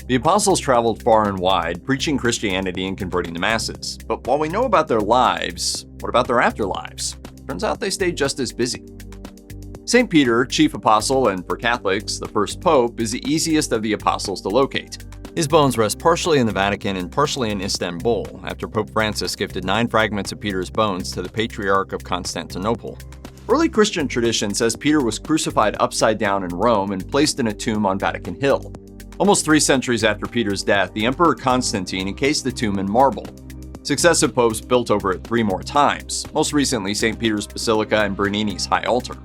The apostles traveled far and wide, preaching Christianity and converting the masses. But while we know about their lives, what about their afterlives? Turns out they stayed just as busy. St. Peter, chief apostle and for Catholics, the first pope, is the easiest of the apostles to locate. His bones rest partially in the Vatican and partially in Istanbul, after Pope Francis gifted 9 fragments of Peter's bones to the Patriarch of Constantinople. Early Christian tradition says Peter was crucified upside down in Rome and placed in a tomb on Vatican Hill. Almost 3 centuries after Peter's death, the Emperor Constantine encased the tomb in marble. Successive popes built over it 3 more times, most recently St. Peter's Basilica and Bernini's High Altar.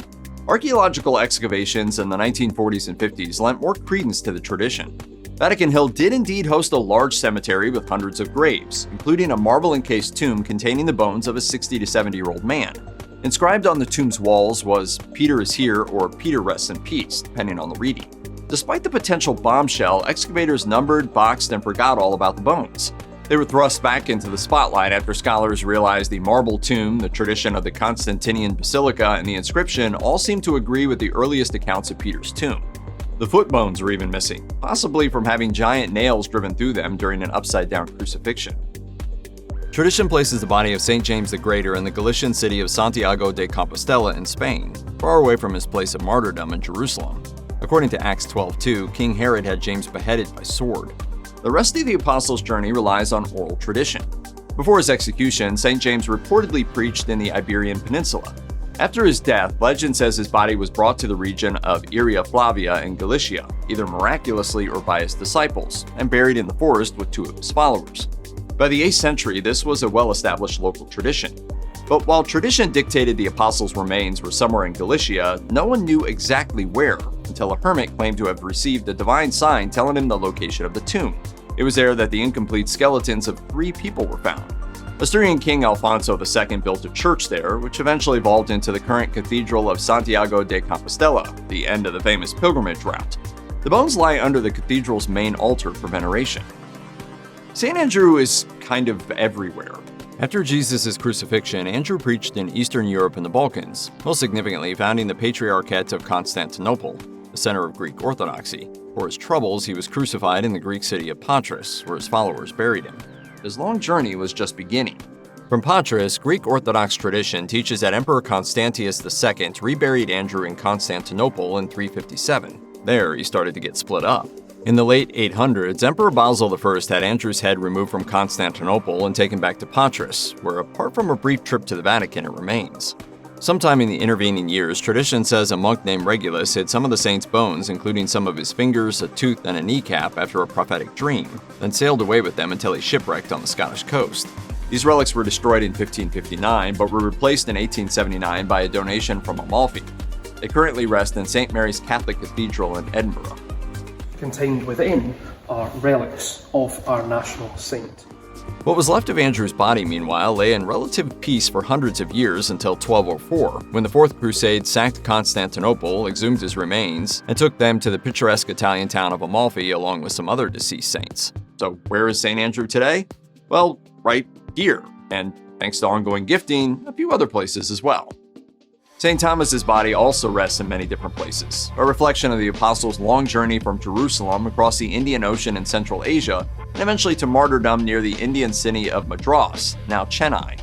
Archaeological excavations in the 1940s and 50s lent more credence to the tradition. Vatican Hill did indeed host a large cemetery with hundreds of graves, including a marble-encased tomb containing the bones of a 60 to 70-year-old man. Inscribed on the tomb's walls was "Peter is here" or "Peter rests in peace," depending on the reading. Despite the potential bombshell, excavators numbered, boxed, and forgot all about the bones. They were thrust back into the spotlight after scholars realized the marble tomb, the tradition of the Constantinian Basilica, and the inscription all seemed to agree with the earliest accounts of Peter's tomb. The foot bones are even missing, possibly from having giant nails driven through them during an upside-down crucifixion. Tradition places the body of St. James the Greater in the Galician city of Santiago de Compostela in Spain, far away from his place of martyrdom in Jerusalem. According to Acts 12:2, King Herod had James beheaded by sword. The rest of the apostles' journey relies on oral tradition. Before his execution, St. James reportedly preached in the Iberian Peninsula. After his death, legend says his body was brought to the region of Iria Flavia in Galicia, either miraculously or by his disciples, and buried in the forest with 2 of his followers. By the 8th century, this was a well-established local tradition. But while tradition dictated the apostles' remains were somewhere in Galicia, no one knew exactly where, until a hermit claimed to have received a divine sign telling him the location of the tomb. It was there that the incomplete skeletons of 3 people were found. Asturian King Alfonso II built a church there, which eventually evolved into the current Cathedral of Santiago de Compostela, the end of the famous pilgrimage route. The bones lie under the cathedral's main altar for veneration. St. Andrew is kind of everywhere. After Jesus' crucifixion, Andrew preached in Eastern Europe and the Balkans, most significantly founding the Patriarchate of Constantinople, the center of Greek Orthodoxy. For his troubles, he was crucified in the Greek city of Patras, where his followers buried him. His long journey was just beginning. From Patras, Greek Orthodox tradition teaches that Emperor Constantius II reburied Andrew in Constantinople in 357. There, he started to get split up. In the late 800s, Emperor Basil I had Andrew's head removed from Constantinople and taken back to Patras, where apart from a brief trip to the Vatican, it remains. Sometime in the intervening years, tradition says a monk named Regulus hid some of the saint's bones, including some of his fingers, a tooth, and a kneecap after a prophetic dream, then sailed away with them until he shipwrecked on the Scottish coast. These relics were destroyed in 1559, but were replaced in 1879 by a donation from Amalfi. They currently rest in St. Mary's Catholic Cathedral in Edinburgh. Contained within are relics of our national saint. What was left of Andrew's body, meanwhile, lay in relative peace for hundreds of years until 1204, when the Fourth Crusade sacked Constantinople, exhumed his remains, and took them to the picturesque Italian town of Amalfi along with some other deceased saints. So where is St. Andrew today? Well, right here, and thanks to ongoing gifting, a few other places as well. St. Thomas's body also rests in many different places, a reflection of the apostles' long journey from Jerusalem across the Indian Ocean and Central Asia, and eventually to martyrdom near the Indian city of Madras, now Chennai.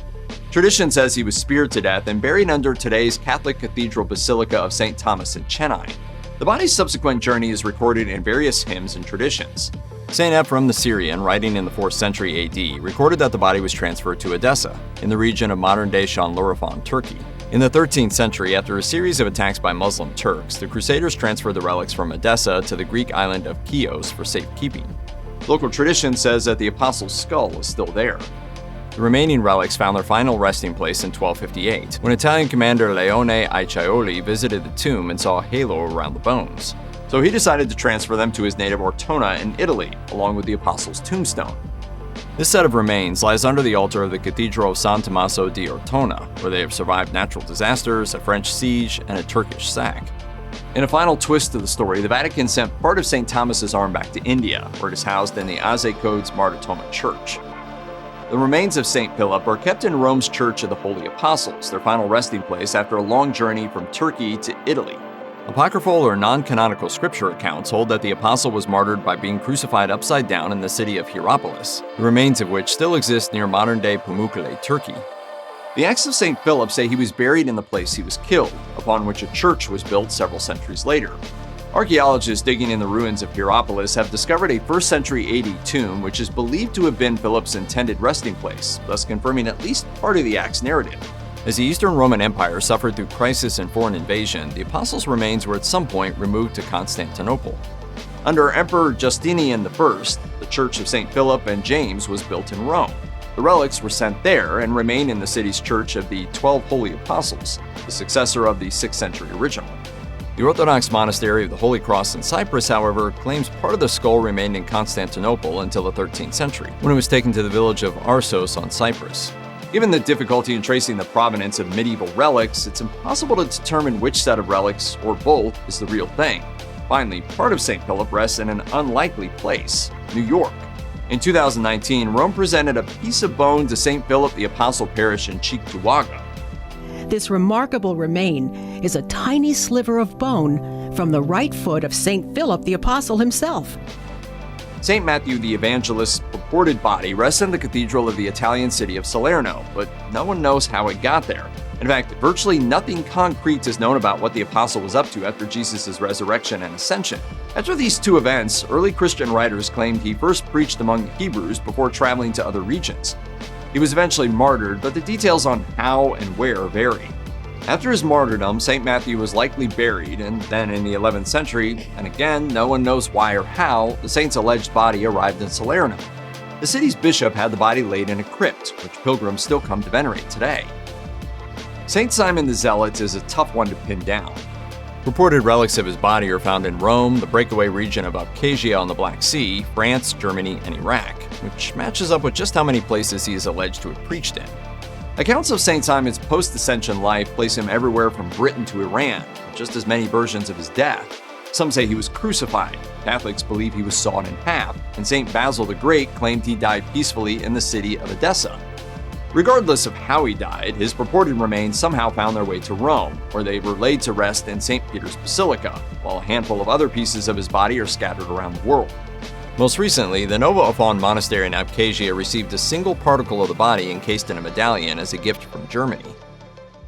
Tradition says he was speared to death and buried under today's Catholic Cathedral Basilica of St. Thomas in Chennai. The body's subsequent journey is recorded in various hymns and traditions. St. Ephrem the Syrian, writing in the 4th century AD, recorded that the body was transferred to Edessa, in the region of modern-day Şanlıurfa, Turkey. In the 13th century, after a series of attacks by Muslim Turks, the Crusaders transferred the relics from Edessa to the Greek island of Chios for safekeeping. Local tradition says that the apostle's skull is still there. The remaining relics found their final resting place in 1258, when Italian commander Leone Acciaioli visited the tomb and saw a halo around the bones. So he decided to transfer them to his native Ortona in Italy, along with the apostle's tombstone. This set of remains lies under the altar of the Cathedral of San Tommaso di Ortona, where they have survived natural disasters, a French siege, and a Turkish sack. In a final twist to the story, the Vatican sent part of St. Thomas's arm back to India, where it is housed in the Aze Code's Martyrdom Church. The remains of St. Philip are kept in Rome's Church of the Holy Apostles, their final resting place after a long journey from Turkey to Italy. Apocryphal or non-canonical scripture accounts hold that the apostle was martyred by being crucified upside down in the city of Hierapolis, the remains of which still exist near modern-day Pamukkale, Turkey. The Acts of St. Philip say he was buried in the place he was killed, upon which a church was built several centuries later. Archaeologists digging in the ruins of Hierapolis have discovered a 1st century AD tomb which is believed to have been Philip's intended resting place, thus confirming at least part of the Acts narrative. As the Eastern Roman Empire suffered through crisis and foreign invasion, the apostles' remains were at some point removed to Constantinople. Under Emperor Justinian I, the Church of St. Philip and James was built in Rome. The relics were sent there and remain in the city's Church of the 12 Holy Apostles, the successor of the 6th century original. The Orthodox monastery of the Holy Cross in Cyprus, however, claims part of the skull remained in Constantinople until the 13th century, when it was taken to the village of Arsos on Cyprus. Given the difficulty in tracing the provenance of medieval relics, it's impossible to determine which set of relics, or both, is the real thing. Finally, part of St. Philip rests in an unlikely place, New York. In 2019, Rome presented a piece of bone to St. Philip the Apostle Parish in Cheektowaga. This remarkable remain is a tiny sliver of bone from the right foot of St. Philip the Apostle himself. St. Matthew the Evangelist's purported body rests in the cathedral of the Italian city of Salerno, but no one knows how it got there. In fact, virtually nothing concrete is known about what the apostle was up to after Jesus' resurrection and ascension. After these two events, early Christian writers claimed he first preached among the Hebrews before traveling to other regions. He was eventually martyred, but the details on how and where vary. After his martyrdom, St. Matthew was likely buried, and then in the 11th century, and again, no one knows why or how, the saint's alleged body arrived in Salerno. The city's bishop had the body laid in a crypt, which pilgrims still come to venerate today. St. Simon the Zealot is a tough one to pin down. Reported relics of his body are found in Rome, the breakaway region of Abkhazia on the Black Sea, France, Germany, and Iraq, which matches up with just how many places he is alleged to have preached in. Accounts of St. Simon's post-ascension life place him everywhere from Britain to Iran, with just as many versions of his death. Some say he was crucified, Catholics believe he was sawn in half, and St. Basil the Great claimed he died peacefully in the city of Edessa. Regardless of how he died, his purported remains somehow found their way to Rome, where they were laid to rest in St. Peter's Basilica, while a handful of other pieces of his body are scattered around the world. Most recently, the Nova Afon Monastery in Abkhazia received a single particle of the body encased in a medallion as a gift from Germany.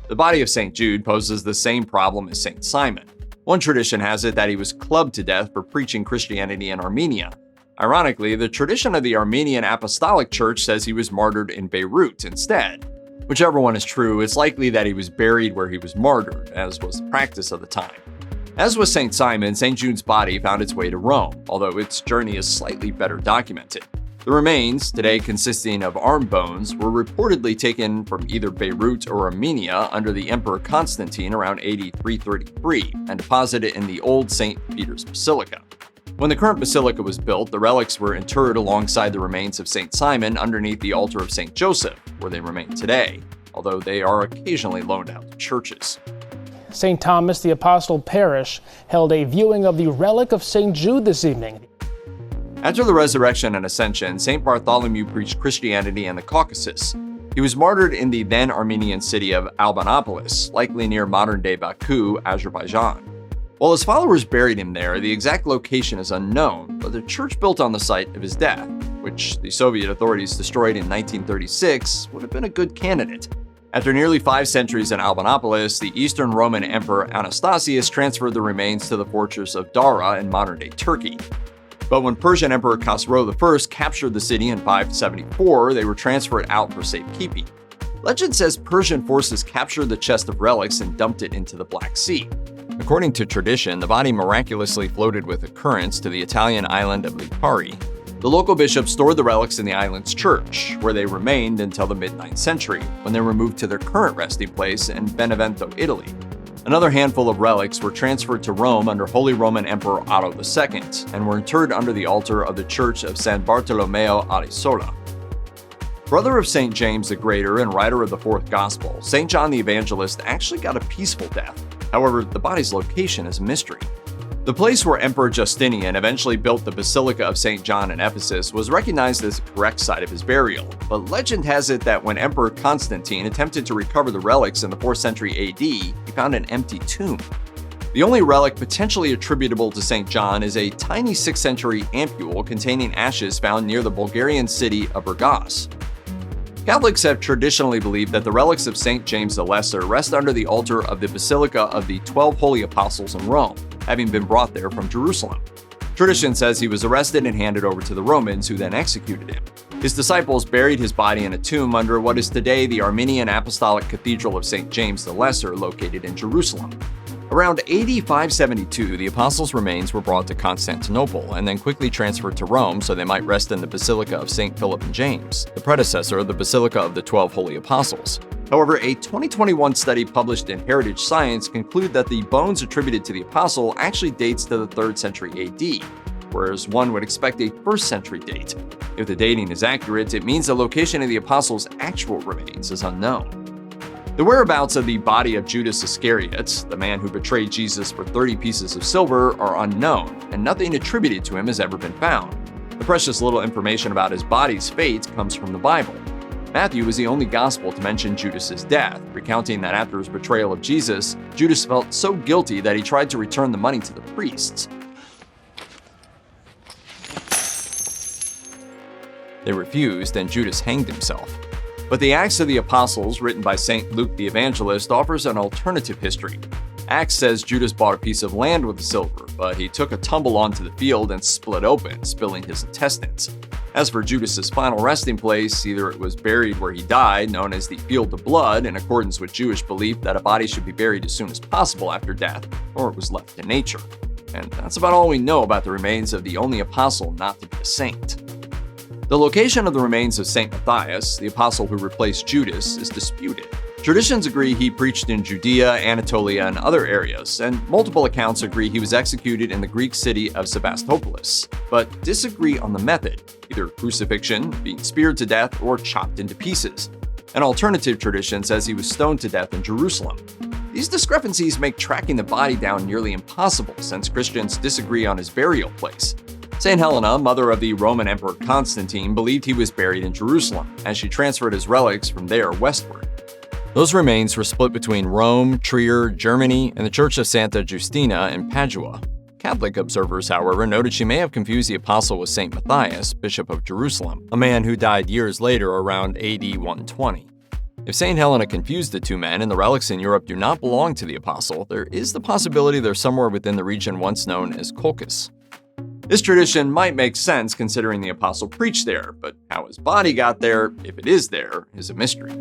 The body of St. Jude poses the same problem as St. Simon. One tradition has it that he was clubbed to death for preaching Christianity in Armenia. Ironically, the tradition of the Armenian Apostolic Church says he was martyred in Beirut instead. Whichever one is true, it's likely that he was buried where he was martyred, as was the practice of the time. As with St. Simon, St. Jude's body found its way to Rome, although its journey is slightly better documented. The remains, today consisting of arm bones, were reportedly taken from either Beirut or Armenia under the Emperor Constantine around AD 333 and deposited in the old St. Peter's Basilica. When the current basilica was built, the relics were interred alongside the remains of St. Simon underneath the altar of St. Joseph, where they remain today, although they are occasionally loaned out to churches. St. Thomas the Apostle Parish held a viewing of the relic of St. Jude this evening. After the resurrection and ascension, St. Bartholomew preached Christianity in the Caucasus. He was martyred in the then Armenian city of Albanopolis, likely near modern-day Baku, Azerbaijan. While his followers buried him there, the exact location is unknown, but the church built on the site of his death, which the Soviet authorities destroyed in 1936, would have been a good candidate. After nearly 5 centuries in Albanopolis, the Eastern Roman Emperor Anastasius transferred the remains to the fortress of Dara in modern-day Turkey. But when Persian Emperor Khosrow I captured the city in 574, they were transferred out for safekeeping. Legend says Persian forces captured the chest of relics and dumped it into the Black Sea. According to tradition, the body miraculously floated with the currents to the Italian island of Lipari. The local bishop stored the relics in the island's church, where they remained until the mid-9th century, when they were moved to their current resting place in Benevento, Italy. Another handful of relics were transferred to Rome under Holy Roman Emperor Otto II, and were interred under the altar of the Church of San Bartolomeo alla Sola. Brother of St. James the Greater and writer of the Fourth Gospel, St. John the Evangelist actually got a peaceful death. However, the body's location is a mystery. The place where Emperor Justinian eventually built the Basilica of St. John in Ephesus was recognized as the correct site of his burial, but legend has it that when Emperor Constantine attempted to recover the relics in the 4th century AD, he found an empty tomb. The only relic potentially attributable to St. John is a tiny 6th century ampule containing ashes found near the Bulgarian city of Burgas. Catholics have traditionally believed that the relics of St. James the Lesser rest under the altar of the Basilica of the 12 Holy Apostles in Rome, having been brought there from Jerusalem. Tradition says he was arrested and handed over to the Romans, who then executed him. His disciples buried his body in a tomb under what is today the Armenian Apostolic Cathedral of St. James the Lesser, located in Jerusalem. Around AD 572, the apostles' remains were brought to Constantinople and then quickly transferred to Rome so they might rest in the Basilica of St. Philip and James, the predecessor of the Basilica of the 12 Holy Apostles. However, a 2021 study published in Heritage Science concluded that the bones attributed to the apostle actually dates to the 3rd century AD, whereas one would expect a 1st century date. If the dating is accurate, it means the location of the apostle's actual remains is unknown. The whereabouts of the body of Judas Iscariot, the man who betrayed Jesus for 30 pieces of silver, are unknown, and nothing attributed to him has ever been found. The precious little information about his body's fate comes from the Bible. Matthew was the only gospel to mention Judas's death, recounting that after his betrayal of Jesus, Judas felt so guilty that he tried to return the money to the priests. They refused, and Judas hanged himself. But the Acts of the Apostles, written by St. Luke the Evangelist, offers an alternative history. Acts says Judas bought a piece of land with the silver, but he took a tumble onto the field and split open, spilling his intestines. As for Judas's final resting place, either it was buried where he died, known as the Field of Blood, in accordance with Jewish belief that a body should be buried as soon as possible after death, or it was left to nature. And that's about all we know about the remains of the only apostle not to be a saint. The location of the remains of St. Matthias, the apostle who replaced Judas, is disputed. Traditions agree he preached in Judea, Anatolia, and other areas, and multiple accounts agree he was executed in the Greek city of Sebastopol, but disagree on the method, either crucifixion, being speared to death, or chopped into pieces. An alternative tradition says he was stoned to death in Jerusalem. These discrepancies make tracking the body down nearly impossible, since Christians disagree on his burial place. St. Helena, mother of the Roman Emperor Constantine, believed he was buried in Jerusalem, as she transferred his relics from there westward. Those remains were split between Rome, Trier, Germany, and the Church of Santa Giustina in Padua. Catholic observers, however, noted she may have confused the apostle with St. Matthias, Bishop of Jerusalem, a man who died years later around AD 120. If St. Helena confused the two men and the relics in Europe do not belong to the apostle, there is the possibility they're somewhere within the region once known as Colchis. This tradition might make sense considering the apostle preached there, but how his body got there, if it is there, is a mystery.